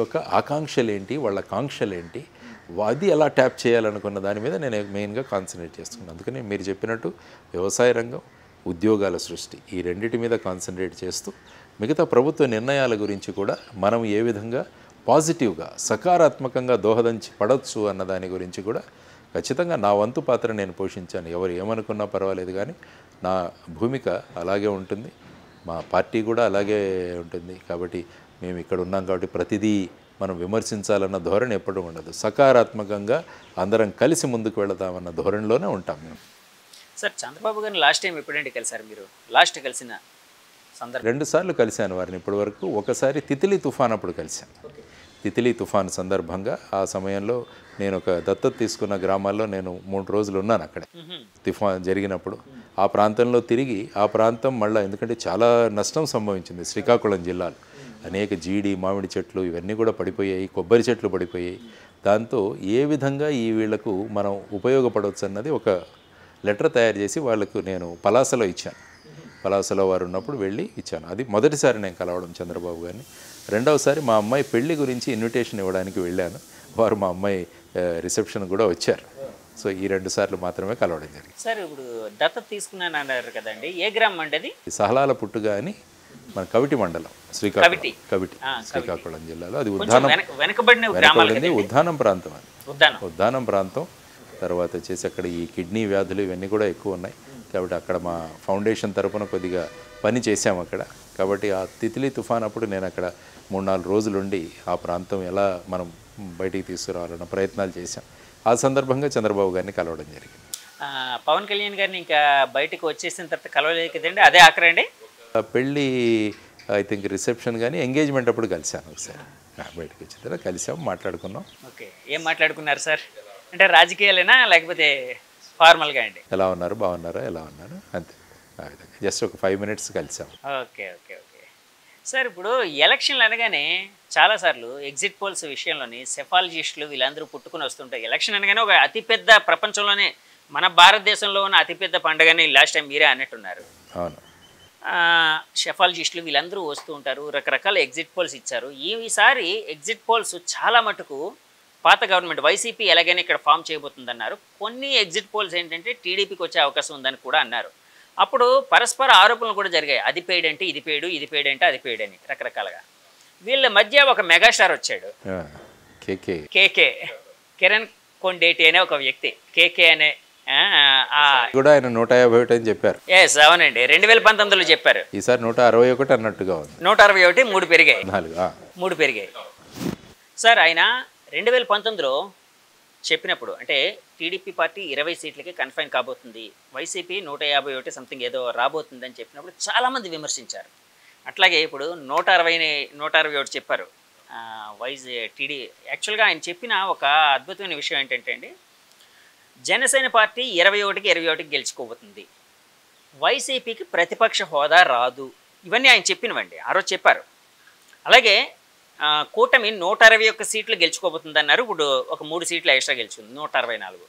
ఒక ఆకాంక్షలేంటి, వాళ్ళ కాంక్షలేంటి, అది ఎలా ట్యాప్ చేయాలనుకున్న దాని మీద నేను మెయిన్గా కాన్సన్ట్రేట్ చేస్తున్నాను. అందుకని మీరు చెప్పినట్టు వ్యవసాయ రంగం, ఉద్యోగాల సృష్టి, ఈ రెండిటి మీద కాన్సన్ట్రేట్ చేస్తూ మిగతా ప్రభుత్వ నిర్ణయాల గురించి కూడా మనం ఏ విధంగా పాజిటివ్గా సకారాత్మకంగా పడవచ్చు అన్న దాని గురించి కూడా ఖచ్చితంగా నా వంతు పాత్ర నేను పోషించాను. ఎవరు ఏమనుకున్నా పర్వాలేదు, కానీ నా భూమిక అలాగే ఉంటుంది, మా పార్టీ కూడా అలాగే ఉంటుంది. కాబట్టి మేము ఇక్కడ ఉన్నాం కాబట్టి ప్రతిదీ మనం విమర్శించాలన్న ధోరణి ఎప్పుడూ ఉండదు. సకారాత్మకంగా అందరం కలిసి ముందుకు వెళదామన్న ధోరణిలోనే ఉంటాం మేము. సార్, చంద్రబాబు గారిని లాస్ట్ టైం ఎప్పుడంటే కలిసారు మీరు? లాస్ట్ కలిసిన సందర్భం 2 సార్లు కలిశాను వారిని ఇప్పటి వరకు. ఒకసారి తితిలి తుఫాన్ అప్పుడు కలిశాను. తితిలి తుఫాన్ సందర్భంగా ఆ సమయంలో నేను ఒక దత్తత తీసుకున్న గ్రామాల్లో నేను 3 రోజులు ఉన్నాను అక్కడ. తుఫాన్ జరిగినప్పుడు ఆ ప్రాంతంలో తిరిగి ఆ ప్రాంతం మళ్ళీ, ఎందుకంటే చాలా నష్టం సంభవించింది శ్రీకాకుళం జిల్లాలో. అనేక జీడి, మామిడి చెట్లు ఇవన్నీ కూడా పడిపోయాయి, కొబ్బరి చెట్లు పడిపోయాయి. దాంతో ఏ విధంగా ఈ వీళ్లకు మనం ఉపయోగపడవచ్చు అన్నది ఒక లెటర్ తయారు చేసి వాళ్ళకు నేను పలాసలో ఇచ్చాను. పలాసలో వారు ఉన్నప్పుడు వెళ్ళి ఇచ్చాను. అది మొదటిసారి నేను కలవడం చంద్రబాబు గారిని. రెండవసారి మా అమ్మాయి పెళ్లి గురించి ఇన్విటేషన్ ఇవ్వడానికి వెళ్ళాను. వారు మా అమ్మాయి రిసెప్షన్ కూడా వచ్చారు. సో ఈ 2 సార్లు మాత్రమే కలవడం జరిగింది. సార్, ఇప్పుడు దత్తత తీసుకున్నాను అన్నారు కదండి, ఏ గ్రామం అండి అది? సహలాల పుట్టుగా అని మన కవిటి మండలం, శ్రీకాకుళం జిల్లాలో. అది ఉద్దానం ప్రాంతం. అది ఉద్దానం ప్రాంతం. తర్వాత వచ్చేసి అక్కడ ఈ కిడ్నీ వ్యాధులు ఇవన్నీ కూడా ఎక్కువ ఉన్నాయి కాబట్టి అక్కడ మా ఫౌండేషన్ తరపున కొద్దిగా పని చేశాము అక్కడ. కాబట్టి ఆ తితిలి తుఫాన్ అప్పుడు నేను అక్కడ 3-4 రోజులుండి ఆ ప్రాంతం ఎలా మనం బయటికి తీసుకురావాలన్న ప్రయత్నాలు చేశాం. ఆ సందర్భంగా చంద్రబాబు గారిని కలవడం జరిగింది. పవన్ కళ్యాణ్ గారిని ఇంకా బయటకు వచ్చేసిన తర్వాత కలవలేదు కదండి, అదే ఆఖరండి? పెళ్ళి ఐ థింక్ రిసెప్షన్ కానీ ఎంగేజ్మెంట్ అప్పుడు కలిశాను ఒకసారి. బయటకు వచ్చిన తర్వాత కలిసాం, మాట్లాడుకున్నాం. ఓకే, ఏం మాట్లాడుకున్నారు సార్? అంటే రాజకీయాలేనా లేకపోతే ఫార్మల్గా అండి? ఎలా ఉన్నారు, బాగున్నారా, ఎలా ఉన్నారు, అంతే. ఆ విధంగా జస్ట్ ఒక 5 minutes కలిసాం. ఓకే ఓకే ఓకే సార్, ఇప్పుడు ఎలక్షన్లు అనగానే చాలాసార్లు ఎగ్జిట్ పోల్స్ విషయంలోని సెఫాలజిస్టులు వీళ్ళందరూ పుట్టుకుని వస్తుంటారు. ఎలక్షన్ అనగానే ఒక అతిపెద్ద, ప్రపంచంలోనే మన భారతదేశంలో ఉన్న అతిపెద్ద పండుగని లాస్ట్ టైం మీరే అన్నట్టున్నారు. అవును. సెఫాలజిస్టులు వీళ్ళందరూ వస్తూ ఉంటారు, రకరకాల ఎగ్జిట్ పోల్స్ ఇచ్చారు. ఈసారి ఎగ్జిట్ పోల్స్ చాలా మటుకు పాత గవర్నమెంట్ వైసీపీ ఎలాగైనా ఇక్కడ ఫామ్ చేయబోతుందన్నారు. కొన్ని ఎగ్జిట్ పోల్స్ ఏంటంటే టీడీపీకి వచ్చే అవకాశం ఉందని కూడా అన్నారు. అప్పుడు పరస్పర ఆరోపణలు కూడా జరిగాయి. అది పెయిడ్ అంటే ఇది పెయిడ్, ఇది పెయిడ్ అంటే అది పెయిడ్ అని రకరకాలుగా. వీళ్ళ మధ్య ఒక మెగాస్టార్ వచ్చాడు, కేకే, కిరణ్ కొండేటి అనే ఒక వ్యక్తి. కేకే అనే కూడా ఆయన 151 అని చెప్పారు. ఎస్, అవునండి, 2019లో చెప్పారు. ఈసారి 161 అన్నట్టుగా ఉంది. 161, 3 పెరిగాయి. 3 పెరిగాయి సార్. ఆయన 2019లో చెప్పినప్పుడు, అంటే టీడీపీ పార్టీ 20 సీట్లకి కన్ఫైన్ కాబోతుంది, వైసీపీ 151 సంథింగ్ ఏదో రాబోతుందని చెప్పినప్పుడు చాలామంది విమర్శించారు. అట్లాగే ఇప్పుడు 161 చెప్పారు యాక్చువల్గా ఆయన చెప్పిన ఒక అద్భుతమైన విషయం ఏంటంటే అండి, జనసేన పార్టీ 21కి 21 గెలుచుకోబోతుంది, వైసీపీకి ప్రతిపక్ష హోదా రాదు, ఇవన్నీ ఆయన చెప్పినవండి. ఆ రోజు చెప్పారు. అలాగే కూటమి 161 సీట్లు గెలుచుకోబోతుంది అన్నారు. ఇప్పుడు ఒక 3 సీట్లు ఎక్స్ట్రా గెలుచుకుంది, 164.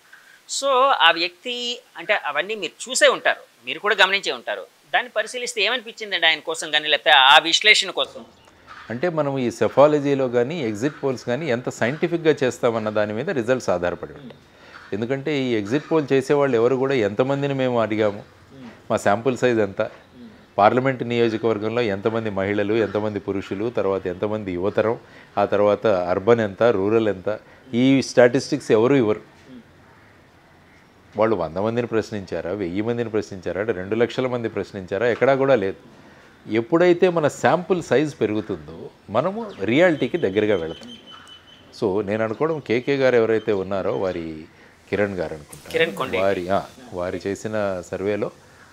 సో ఆ వ్యక్తి, అంటే అవన్నీ మీరు చూసే ఉంటారు, మీరు కూడా గమనించే ఉంటారు. దాన్ని పరిశీలిస్తే ఏమనిపించిందండి ఆయన కోసం కానీ, లేకపోతే ఆ విశ్లేషణ కోసం? అంటే మనం ఈ సెఫాలజీలో కానీ ఎగ్జిట్ పోల్స్ కానీ ఎంత సైంటిఫిక్గా చేస్తామన్న దాని మీద రిజల్ట్స్ ఆధారపడి ఉంటాయి. ఎందుకంటే ఈ ఎగ్జిట్ పోల్ చేసేవాళ్ళు ఎవరు కూడా ఎంతమందిని మేము అడిగాము, మా శాంపుల్ సైజ్ ఎంత, పార్లమెంటు నియోజకవర్గంలో ఎంతమంది మహిళలు, ఎంతమంది పురుషులు, తర్వాత ఎంతమంది యువతరం, ఆ తర్వాత అర్బన్ ఎంత, రూరల్ ఎంత, ఈ స్టాటిస్టిక్స్ ఎవరు ఇవ్వరు. వాళ్ళు 100 మందిని ప్రశ్నించారా, 1000 మందిని ప్రశ్నించారా, 2 లక్షల మంది ప్రశ్నించారా, ఎక్కడా కూడా లేదు. ఎప్పుడైతే మన శాంపుల్ సైజ్ పెరుగుతుందో మనము రియాలిటీకి దగ్గరగా వెళతాం. సో నేను అనుకోవడం కేకే గారు ఎవరైతే ఉన్నారో వారి కిరణ్ గారు అనుకుంటారు, వారి చేసిన సర్వేలో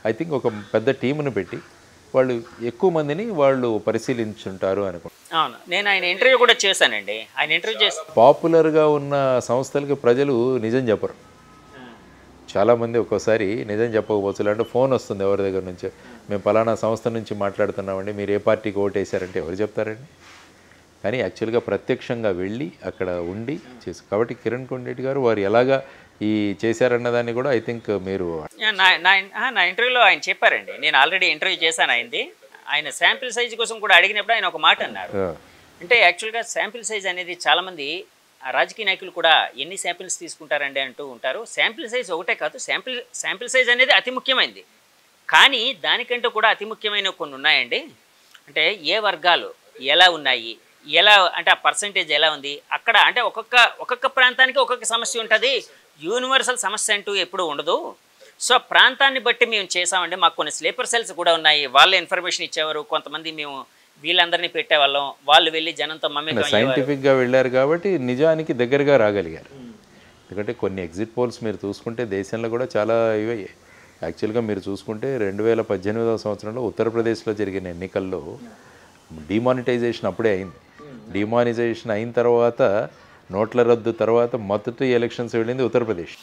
ఐ థింక్ ఒక పెద్ద టీమును పెట్టి వాళ్ళు ఎక్కువ మందిని వాళ్ళు పరిశీలించుంటారు అనుకుంటున్నాను. అవును, నేను ఆయన ఇంటర్వ్యూ కూడా చేశానండి. ఆయన ఇంటర్వ్యూ చేసి పాపులర్గా ఉన్న సంస్థలకి ప్రజలు నిజం చెప్పరు. చాలామంది ఒక్కోసారి నిజం చెప్పకపోవచ్చు, అంటే ఫోన్ వస్తుంది ఎవరి దగ్గర నుంచి, మేము పలానా సంస్థ నుంచి మాట్లాడుతున్నామండి, మీరు ఏ పార్టీకి ఓటేశారంటే ఎవరు చెప్తారండి? కానీ యాక్చువల్గా ప్రత్యక్షంగా వెళ్ళి అక్కడ ఉండి చేసి, కాబట్టి కిరణ్ కొండేటి గారు వారు ఎలాగా ఈ చేశారన్నదాన్ని కూడా ఐ థింక్ మీరు నా ఇంటర్వ్యూలో ఆయన చెప్పారండి. నేను ఆల్రెడీ ఇంటర్వ్యూ చేశాను ఆయనది. ఆయన శాంపిల్ సైజ్ కోసం కూడా అడిగినప్పుడు ఆయన ఒక మాట అన్నారు, అంటే యాక్చువల్గా శాంపిల్ సైజ్ అనేది చాలామంది రాజకీయ నాయకులు కూడా ఎన్ని శాంపిల్స్ తీసుకుంటారండి అంటూ ఉంటారు. శాంపిల్ సైజ్ ఒకటే కాదు, శాంపిల్ సైజ్ అనేది అతి ముఖ్యమైనది. కానీ దానికంటే కూడా అతి ముఖ్యమైన కొన్ని ఉన్నాయండి. అంటే ఏ వర్గాలు ఎలా ఉన్నాయి, ఎలా అంటే ఆ పర్సంటేజ్ ఎలా ఉంది అక్కడ, అంటే ఒక్కొక్క ప్రాంతానికి ఒక్కొక్క సమస్య ఉంటుంది. యూనివర్సల్ సమస్య అంటూ ఎప్పుడు ఉండదు. సో ప్రాంతాన్ని బట్టి మేము చేసామండి. మాకు కొన్ని స్లీపర్ సెల్స్ కూడా ఉన్నాయి. వాళ్ళ ఇన్ఫర్మేషన్ ఇచ్చేవారు. కొంతమంది మేము వీళ్ళందరినీ పెట్టేవాళ్ళం, వాళ్ళు వెళ్ళి జనంతో మమ్మల్ని సైంటిఫిక్గా వెళ్ళారు కాబట్టి నిజానికి దగ్గరగా రాగలిగారు. ఎందుకంటే కొన్ని ఎగ్జిట్ పోల్స్ మీరు చూసుకుంటే దేశంలో కూడా చాలా ఇవే. యాక్చువల్గా మీరు చూసుకుంటే 2018వ సంవత్సరంలో ఉత్తరప్రదేశ్లో జరిగిన ఎన్నికల్లో డిమానిటైజేషన్ అప్పుడే అయింది. డిమానిటైజేషన్ అయిన తర్వాత నోట్ల రద్దు తర్వాత మొదటి ఎలక్షన్స్ వెళ్ళింది ఉత్తరప్రదేశ్.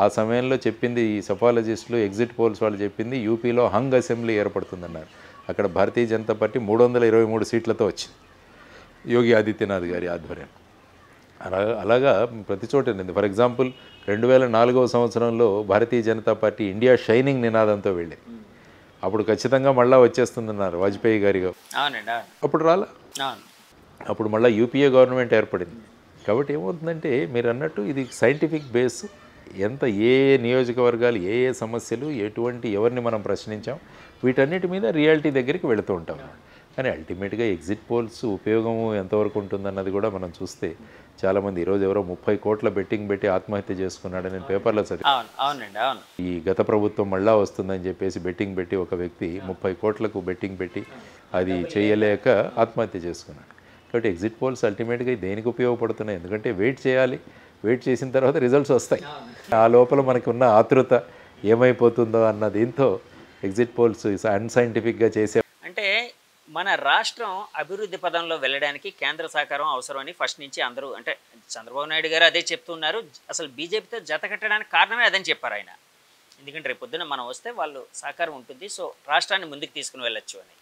ఆ సమయంలో చెప్పింది ఈ సఫాలజిస్టులు, ఎగ్జిట్ పోల్స్ వాళ్ళు చెప్పింది యూపీలో హంగ్ అసెంబ్లీ ఏర్పడుతుందన్నారు. అక్కడ భారతీయ జనతా పార్టీ 323 సీట్లతో వచ్చింది యోగి ఆదిత్యనాథ్ గారి ఆధ్వర్యం. అలాగా ప్రతి చోట ఉంది. ఫర్ ఎగ్జాంపుల్ 2004వ సంవత్సరంలో Bharatiya Janata party India shining నినాదంతో వెళ్ళింది. అప్పుడు ఖచ్చితంగా మళ్ళీ వచ్చేస్తుందన్నారు వాజ్పేయి గారి. అప్పుడు రాలా. అప్పుడు మళ్ళీ యూపీఏ గవర్నమెంట్ ఏర్పడింది. కాబట్టి ఏమవుతుందంటే మీరు అన్నట్టు ఇది సైంటిఫిక్ బేస్. ఎంత ఏ నియోజకవర్గాలు ఏ సమస్యలు ఎటువంటి ఎవరిని మనం ప్రశ్నించాం వీటన్నిటి మీద రియాలిటీ దగ్గరికి వెళుతూ ఉంటాం. కానీ అల్టిమేట్గా ఎగ్జిట్ పోల్స్ ఉపయోగం ఎంతవరకు ఉంటుందన్నది కూడా మనం చూస్తే చాలామంది ఈరోజు ఎవరో 30 కోట్ల బెట్టింగ్ పెట్టి ఆత్మహత్య చేసుకున్నాడని నేను పేపర్లో చదివాను. ఈ గత ప్రభుత్వం మళ్ళా వస్తుందని చెప్పేసి బెట్టింగ్ పెట్టి ఒక వ్యక్తి 30 కోట్లకు బెట్టింగ్ పెట్టి అది చేయలేక ఆత్మహత్య చేసుకున్నాడు. కాబట్టి ఎగ్జిట్ పోల్స్ అల్టిమేట్గా దేనికి ఉపయోగపడుతున్నాయి? ఎందుకంటే వెయిట్ చేయాలి, వెయిట్ చేసిన తర్వాత రిజల్ట్స్ వస్తాయి. ఆ లోపల మనకు ఉన్న ఆతృత ఏమైపోతుందో అన్న దీంతో ఎగ్జిట్ పోల్స్ అన్సైంటిఫిక్గా చేసే. అంటే మన రాష్ట్రం అభివృద్ధి పదంలో వెళ్ళడానికి కేంద్ర సహకారం అవసరమని ఫస్ట్ నుంచి అందరూ, అంటే చంద్రబాబు నాయుడు గారు అదే చెప్తున్నారు. అసలు బీజేపీతో జత కట్టడానికి కారణమే అదని చెప్పారు ఆయన. ఎందుకంటే రేపు పొద్దున మనం వస్తే వాళ్ళు సహకారం ఉంటుంది, సో రాష్ట్రాన్ని ముందుకు తీసుకుని వెళ్ళొచ్చు అని.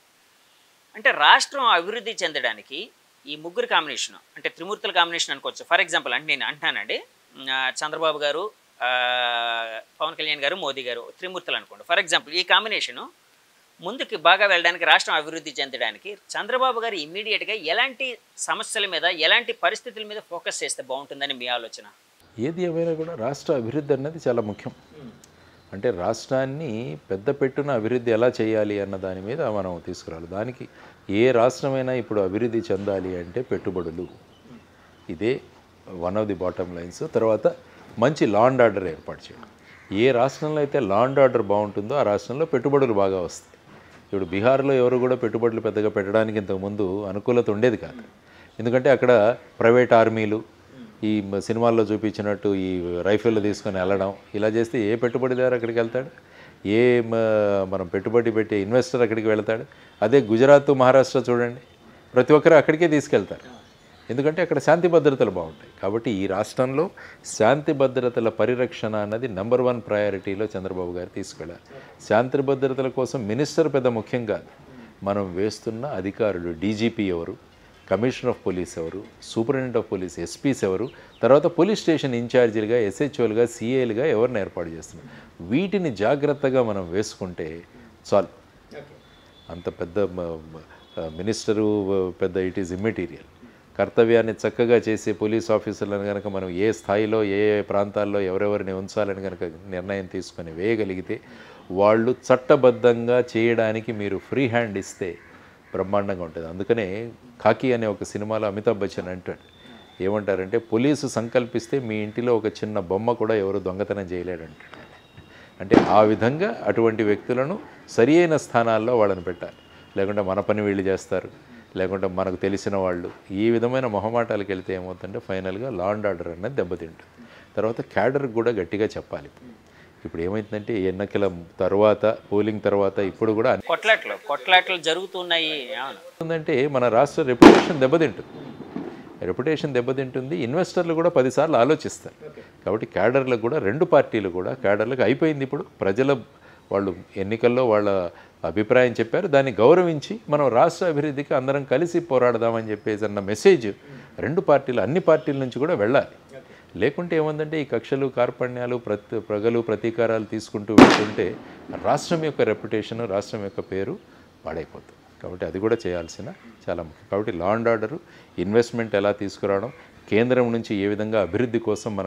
అంటే రాష్ట్రం అభివృద్ధి చెందడానికి ఈ ముగ్గురు కాంబినేషన్, అంటే త్రిమూర్తుల కాంబినేషన్ అనుకోవచ్చు. ఫర్ ఎగ్జాంపుల్ అంటే నేను అంటున్నానండి, చంద్రబాబు గారు, పవన్ కళ్యాణ్ గారు, మోదీ గారు త్రిమూర్తులు అనుకోండి. ఫర్ ఎగ్జాంపుల్ ఈ కాంబినేషను ముందుకు బాగా వెళ్ళడానికి, రాష్ట్రం అభివృద్ధి చెందడానికి చంద్రబాబు గారు ఇమ్మీడియట్గా ఎలాంటి సమస్యల మీద, ఎలాంటి పరిస్థితుల మీద ఫోకస్ చేస్తే బాగుంటుందని మీ ఆలోచన? ఏది ఏమైనా కూడా రాష్ట్ర అభివృద్ధి అన్నది చాలా ముఖ్యం. అంటే రాష్ట్రాన్ని పెద్ద పెట్టున అభివృద్ధి ఎలా చేయాలి అన్న దాని మీద మనం తీసుకురావాలి. దానికి ఏ రాష్ట్రమైనా ఇప్పుడు అభివృద్ధి చెందాలి అంటే పెట్టుబడులు, ఇదే one of the bottom lines. తర్వాత మంచి లా అండ్ ఆర్డర్ ఏర్పాటు చేయడం. ఏ రాష్ట్రంలో అయితే లా అండ్ ఆర్డర్ బాగుంటుందో ఆ రాష్ట్రంలో పెట్టుబడులు బాగా వస్తాయి. ఇప్పుడు బీహార్లో ఎవరు కూడా పెట్టుబడులు పెద్దగా పెట్టడానికి ఇంతకుముందు అనుకూలత ఉండేది కాదు. ఎందుకంటే అక్కడ ప్రైవేట్ ఆర్మీలు ఈ సినిమాల్లో చూపించినట్టు ఈ రైఫిళ్ళు తీసుకొని వెళ్ళడం ఇలా చేస్తే ఏ పెట్టుబడిదారు అక్కడికి వెళ్తాడు? ఏ మనం పెట్టుబడి పెట్టే ఇన్వెస్టర్ అక్కడికి వెళ్తాడు? అదే గుజరాత్, మహారాష్ట్ర చూడండి, ప్రతి ఒక్కరు అక్కడికే తీసుకెళ్తారు. ఎందుకంటే అక్కడ శాంతి భద్రతలు బాగుంటాయి. కాబట్టి ఈ రాష్ట్రంలో శాంతి భద్రతల పరిరక్షణ అన్నది నెంబర్ 1 ప్రయారిటీలో చంద్రబాబు గారు తీసుకెళ్ళారు. శాంతి భద్రతల కోసం మినిస్టర్ పెద్ద ముఖ్యం కాదు. మనం వేస్తున్న అధికారులు, డీజీపీ ఎవరు, కమిషనర్ ఆఫ్ పోలీస్ ఎవరు, సూపరింటెండెంట్ ఆఫ్ పోలీస్, ఎస్పీస్ ఎవరు, తర్వాత పోలీస్ స్టేషన్ ఇన్ఛార్జీలుగా, ఎస్హెచ్ఓలుగా, సిఐలుగా ఎవరిని ఏర్పాటు చేస్తున్నారు, వీటిని జాగ్రత్తగా మనం వేసుకుంటే చాలు. అంత పెద్ద మినిస్టరు పెద్ద ఇట్ ఈజ్ ఇమ్మెటీరియల్. కర్తవ్యాన్ని చక్కగా చేసే పోలీస్ ఆఫీసర్లను కనుక మనం ఏ స్థాయిలో ఏ ప్రాంతాల్లో ఎవరెవరిని ఉంచాలని కనుక నిర్ణయం తీసుకొని వేయగలిగితే వాళ్ళు చట్టబద్ధంగా చేయడానికి మీరు ఫ్రీ హ్యాండ్ ఇస్తే బ్రహ్మాండంగా ఉంటుంది. అందుకనే ఖాకీ అనే ఒక సినిమాలో అమితాబ్ బచ్చన్ అంటాడు, ఏమంటారంటే పోలీసు సంకల్పిస్తే మీ ఇంటిలో ఒక చిన్న బొమ్మ కూడా ఎవరు దొంగతనం చేయలేడంటాడు. అంటే ఆ విధంగా అటువంటి వ్యక్తులను సరి అయిన స్థానాల్లో వాళ్ళని పెట్టాలి. లేకుంటే మన పని వీళ్ళు చేస్తారు, లేకుంటే మనకు తెలిసిన వాళ్ళు, ఈ విధమైన మొహమాటాలకు వెళ్తే ఏమవుతుందంటే ఫైనల్గా లా అండ్ ఆర్డర్ అనేది దెబ్బతింటుంది. తర్వాత క్యాడర్కి కూడా గట్టిగా చెప్పాలి. ఇప్పుడు ఏమైందంటే ఎన్నికల తర్వాత, పోలింగ్ తర్వాత ఇప్పుడు కూడా కొట్లాట్లు జరుగుతున్నాయి. అంటే మన రాష్ట్ర రెప్యుటేషన్ దెబ్బతింటుంది. ఇన్వెస్టర్లు కూడా 10 సార్లు ఆలోచిస్తారు. కాబట్టి క్యాడర్లకు కూడా 2 పార్టీలు కూడా క్యాడర్లకు అయిపోయింది. ఇప్పుడు ప్రజల వాళ్ళు ఎన్నికల్లో వాళ్ళ అభిప్రాయం చెప్పారు, దాన్ని గౌరవించి మనం రాష్ట్ర అభివృద్ధికి అందరం కలిసి పోరాడదామని చెప్పేసి అన్న మెసేజ్ 2 పార్టీలు, అన్ని పార్టీల నుంచి కూడా వెళ్ళాలి. లేకుంటే ఏముందంటే ఈ కక్షలు, కార్పణ్యాలు, ప్రగలు, ప్రతీకారాలు తీసుకుంటూ వెళ్తుంటే రాష్ట్రం యొక్క రెప్యుటేషన్, రాష్ట్రం యొక్క పేరు పాడైపోతుంది. కాబట్టి అది కూడా చేయాల్సిన చాలా ముఖ్యం. కాబట్టి లా అండ్ ఆర్డరు, ఇన్వెస్ట్మెంట్ ఎలా తీసుకురావడం, కేంద్రం నుంచి ఏ విధంగా అభివృద్ధి కోసం మనం